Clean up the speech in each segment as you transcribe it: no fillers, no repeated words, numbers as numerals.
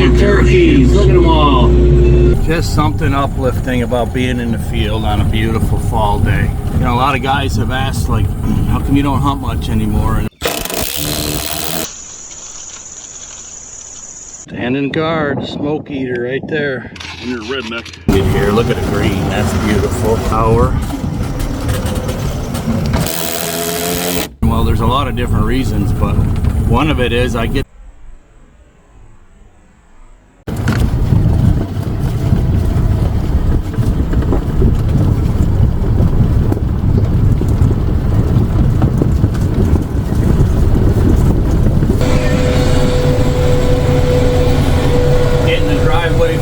at the turkeys. Look at them all. Just something uplifting about being in the field on a beautiful fall day. You know, a lot of guys have asked, like, how come you don't hunt much anymore? And standing guard, smoke eater right there. And you're a redneck. Get here, look at the green. That's beautiful. Power. Well, there's a lot of different reasons, but one of it is I get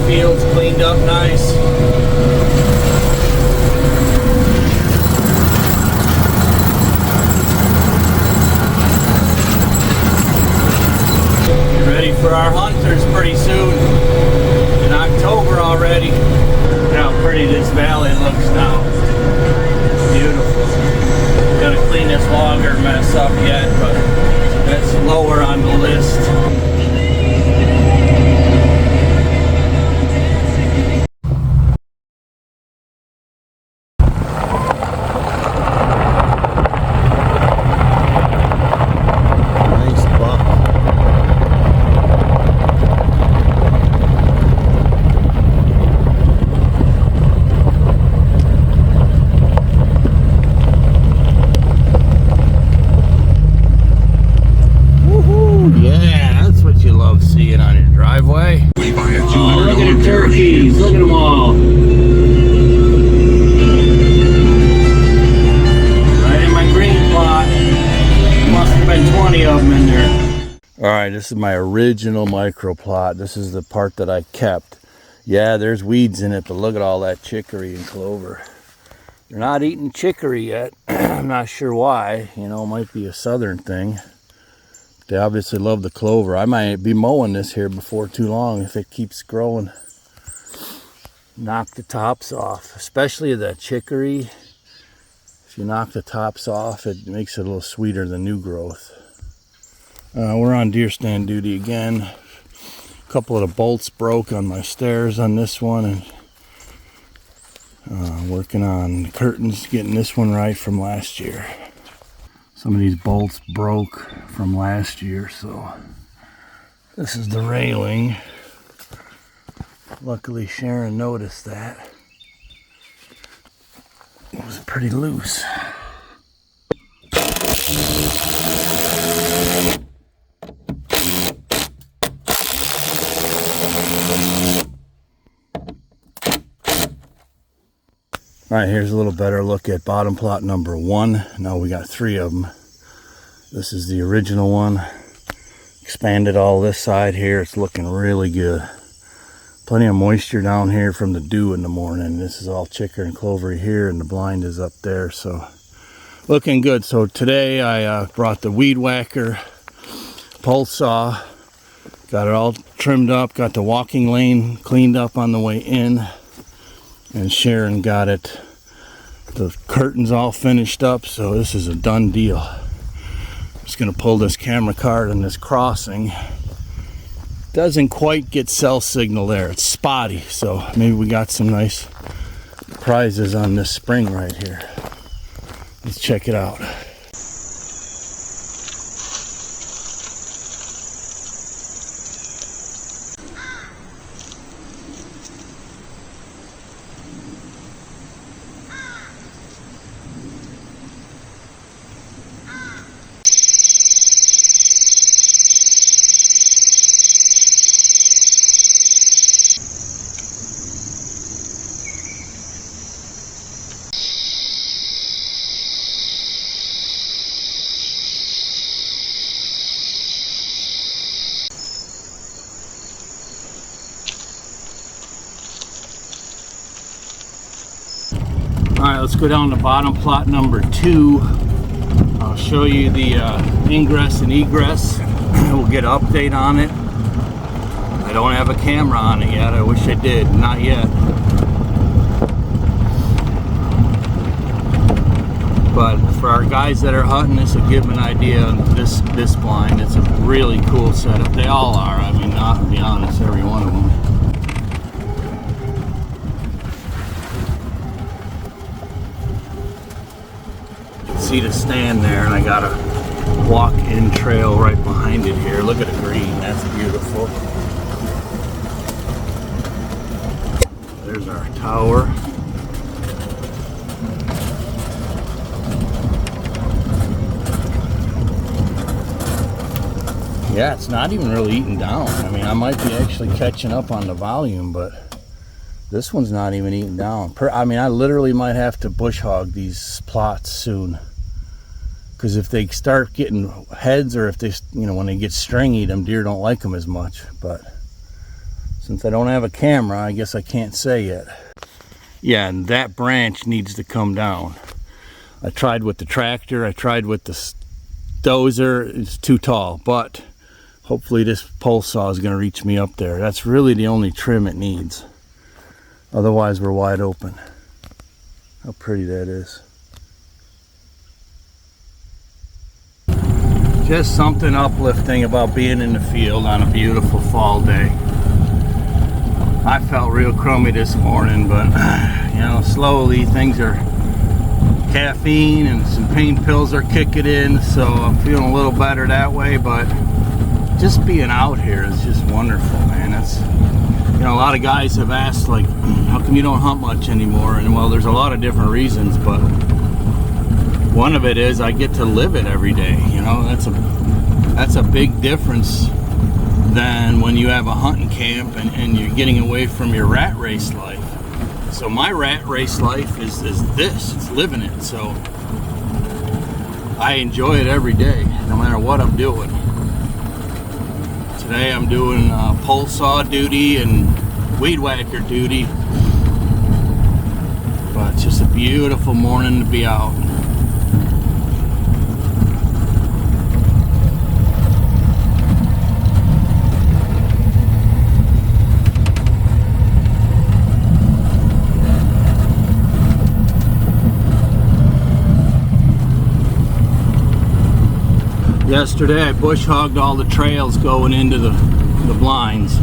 fields cleaned up nice. Get ready for our hunters pretty soon. In October already. Look how pretty this valley looks now. Beautiful. Gotta clean this logger mess up yet, but that's lower on the list. Look at the turkeys, look at them all. Right in my green plot. Must have been 20 of them in there. Alright, this is my original micro plot. This is the part that I kept. Yeah, there's weeds in it, but look at all that chicory and clover. They're not eating chicory yet. I'm not sure why. You know, it might be a southern thing. They obviously love the clover. I might be mowing this here before too long if it keeps growing. Knock the tops off, especially the chicory. If you knock the tops off, it makes it a little sweeter than new growth. We're on deer stand duty again. A couple of the bolts broke on my stairs on this one, and working on the curtains, getting this one right from last year. Some of these bolts broke from last year, so this is the railing. Luckily Sharon noticed that. It was pretty loose. Alright, here's a little better look at bottom plot number 1. Now we got 3 of them. This is the original one. Expanded all this side here. It's looking really good. Plenty of moisture down here from the dew in the morning. This is all chicory and clover here, and the blind is up there, so looking good. So today I brought the weed whacker, pulse saw, got it all trimmed up, got the walking lane cleaned up on the way in, and Sharon got it, the curtains all finished up, so this is a done deal. Just gonna pull this camera card on this crossing. Doesn't quite get cell signal there, it's spotty, so maybe we got some nice prizes on this spring right here. Let's check it out. Alright, let's go down to bottom plot number 2. I'll show you the ingress and egress. We'll get an update on it. I don't have a camera on it yet. I wish I did. Not yet. But for our guys that are hunting, this will give them an idea of this blind. It's a really cool setup. They all are. I mean, not to be honest, every one see the stand there, and I got a walk-in trail right behind it here. Look at the green, that's beautiful. There's our tower. Yeah, it's not even really eating down. I mean, I might be actually catching up on the volume, but this one's not even eating down. I mean, I literally might have to bush hog these plots soon. Because if they start getting heads, or if they, you know, when they get stringy, them deer don't like them as much. But since I don't have a camera, I guess I can't say yet. Yeah, and that branch needs to come down. I tried with the tractor, I tried with the dozer, it's too tall, but hopefully this pole saw is going to reach me up there. That's really the only trim it needs. Otherwise, we're wide open. How pretty that is. Just something uplifting about being in the field on a beautiful fall day. I felt real crummy this morning, but you know, slowly things are, caffeine and some pain pills are kicking in, so I'm feeling a little better that way. But just being out here is just wonderful, man. That's, you know, a lot of guys have asked, like, how come you don't hunt much anymore? And well, there's a lot of different reasons, but one of it is I get to live it every day. You know, that's a big difference than when you have a hunting camp and you're getting away from your rat race life. So my rat race life is this, it's living it. So I enjoy it every day, no matter what I'm doing. Today I'm doing pole saw duty and weed whacker duty. But it's just a beautiful morning to be out. Yesterday I bush hogged all the trails going into the blinds.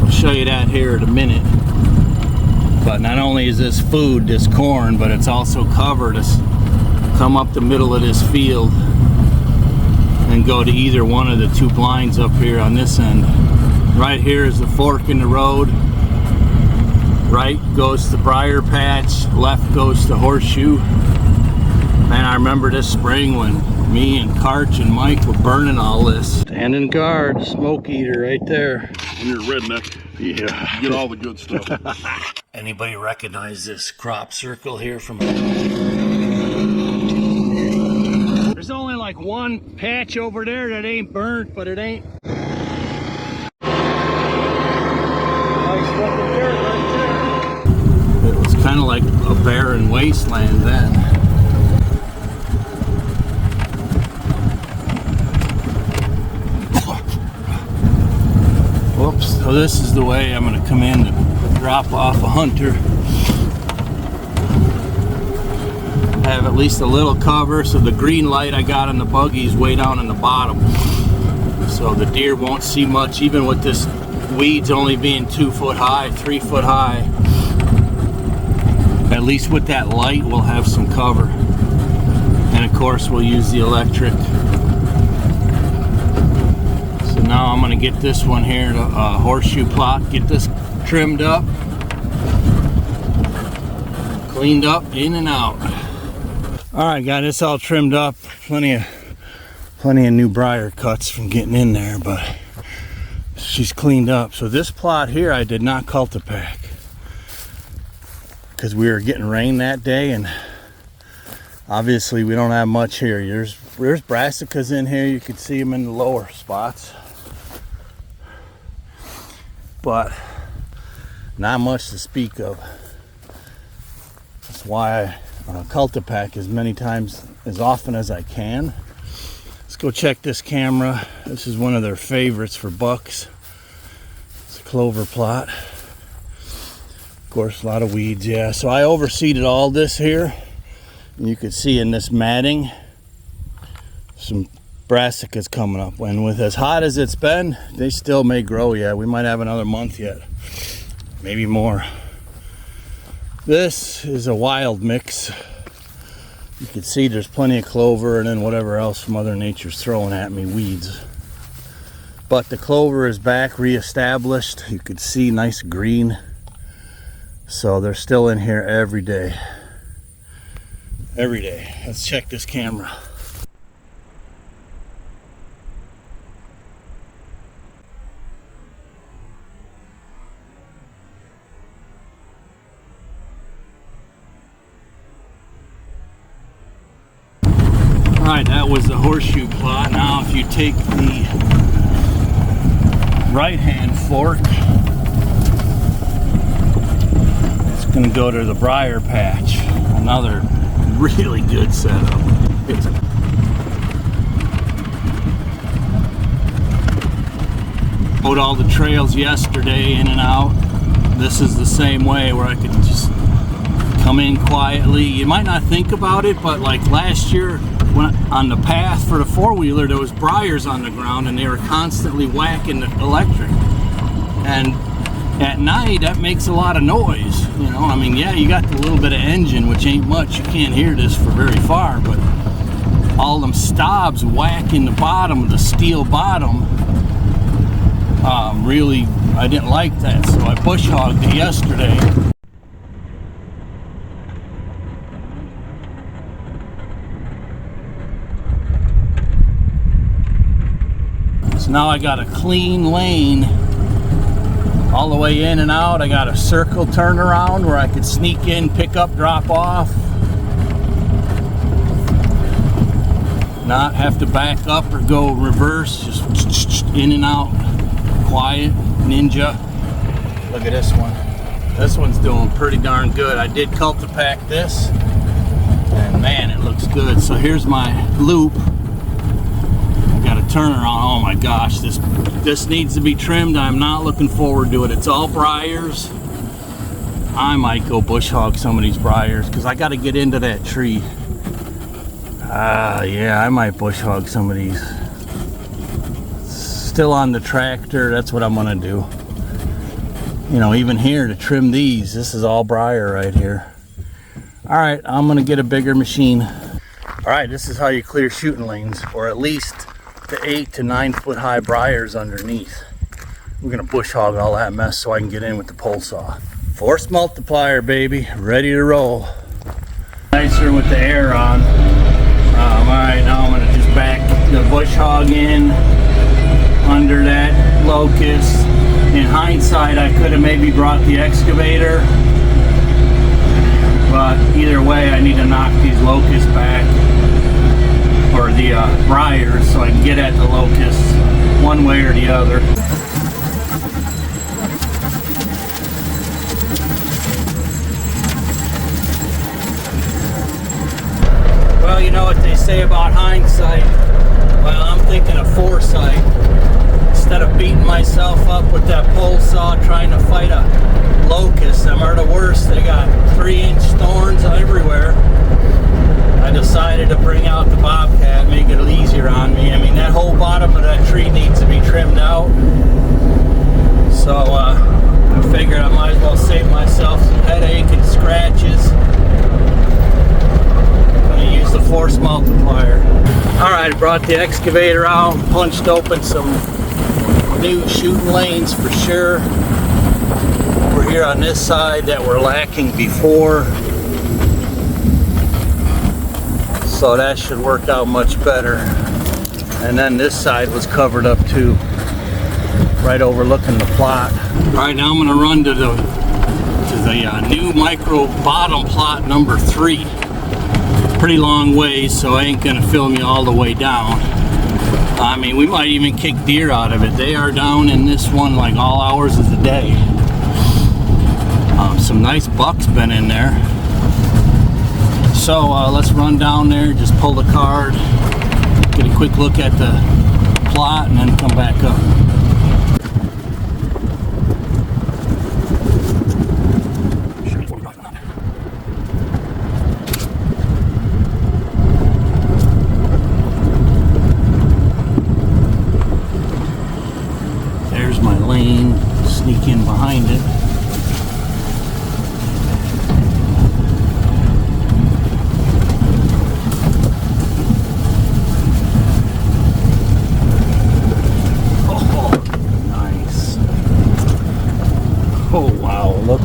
I'll show you that here in a minute. But not only is this food, this corn, but it's also cover to come up the middle of this field and go to either one of the two blinds up here on this end. Right here is the fork in the road. Right goes to briar patch, left goes to horseshoe. Man, I remember this spring when me and Karch and Mike were burning all this. Standing guard, smoke eater right there. When you're a redneck, yeah, you get all the good stuff. Anybody recognize this crop circle here from? There's only like one patch over there that ain't burnt, but it ain't. Nice looking dirt right there. It was kind of like a barren wasteland then. Whoops, so this is the way I'm going to come in to drop off a hunter. I have at least a little cover, so the green light I got on the buggy is way down in the bottom. So the deer won't see much, even with this weeds only being 2 foot high, 3 foot high. At least with that light, we'll have some cover. And of course, we'll use the electric. Now I'm going to get this one here to horseshoe plot, get this trimmed up, cleaned up, in and out. Alright, got this all trimmed up. Plenty of new briar cuts from getting in there, but she's cleaned up. So this plot here I did not cultipack because we were getting rain that day, and obviously we don't have much here. There's brassicas in here. You can see them in the lower spots, but not much to speak of. That's why I cultipack as often as I can. Let's go check this camera. This is one of their favorites for bucks. It's a clover plot. Of course, a lot of weeds, yeah. So I overseeded all this here, and you can see in this matting some brassicas coming up, and with as hot as it's been, they still may grow yet. We might have another month yet, maybe more. This is a wild mix. You can see there's plenty of clover and then whatever else Mother Nature's throwing at me, weeds. But the clover is back, reestablished. You can see nice green. So they're still in here every day. Every day. Let's check this camera. Alright, that was the horseshoe plot. Now if you take the right hand fork, it's going to go to the briar patch. Another really good setup. Rode all the trails yesterday in and out. This is the same way where I could just come in quietly. You might not think about it, but like last year when on the path for the four-wheeler there was briars on the ground and they were constantly whacking the electric. And at night that makes a lot of noise, you know. I mean, yeah, you got the little bit of engine, which ain't much. You can't hear this for very far, but all them stobs whacking the bottom of the steel bottom, really, I didn't like that, so I bush hogged it yesterday. So now I got a clean lane all the way in and out. I got a circle turnaround where I could sneak in, pick up, drop off, not have to back up or go reverse, just in and out, quiet, ninja. Look at this one. This one's doing pretty darn good. I did cultipack this, and man, it looks good. So here's my loop. Got a turnaround. Oh my gosh, this needs to be trimmed. I'm not looking forward to it. It's all briars. I might go bush hog some of these briars because I got to get into that tree. Yeah, I might bush hog some of these. Still on the tractor. That's what I'm gonna do. You know, even here to trim these, this is all briar right here. All right, I'm gonna get a bigger machine. All right, this is how you clear shooting lanes, or at least the 8 to 9 foot high briars underneath. We're gonna bush hog all that mess so I can get in with the pole saw. Force multiplier, baby, ready to roll. Nicer with the air on. All right, now I'm gonna just back the bush hog in under that locust. In hindsight, I could have maybe brought the excavator, but either way, I need to knock these locusts back, or the briars, so I can get at the locusts one way or the other. Well, you know what they say about hindsight. Well, I'm thinking of foresight. Instead of beating myself up with that pole saw trying to fight a locust, them are the worst. They got 3-inch thorns everywhere. I decided to bring out the bobcat, make it easier on me. I mean, that whole bottom of that tree needs to be trimmed out. So I figured I might as well save myself some headache and scratches. I'm gonna use the force multiplier. All right, I brought the excavator out, punched open some new shooting lanes for sure. We're here on this side that were lacking before, so that should work out much better. And then this side was covered up too, right overlooking the plot. All right, now I'm going to run to the new micro bottom plot number 3. Pretty long ways, so I ain't going to film you all the way down. I mean, we might even kick deer out of it. They are down in this one like all hours of the day. Some nice bucks been in there. So let's run down there, just pull the card, get a quick look at the plot, and then come back up. There's my lane, sneak in behind it.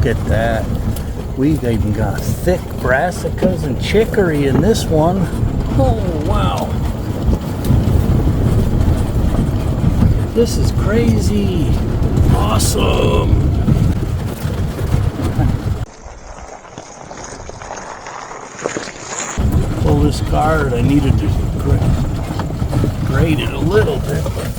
Look at that. We've even got thick brassicas and chicory in this one. Oh, wow. This is crazy. Awesome. Pull this guard. I needed to grade it a little bit.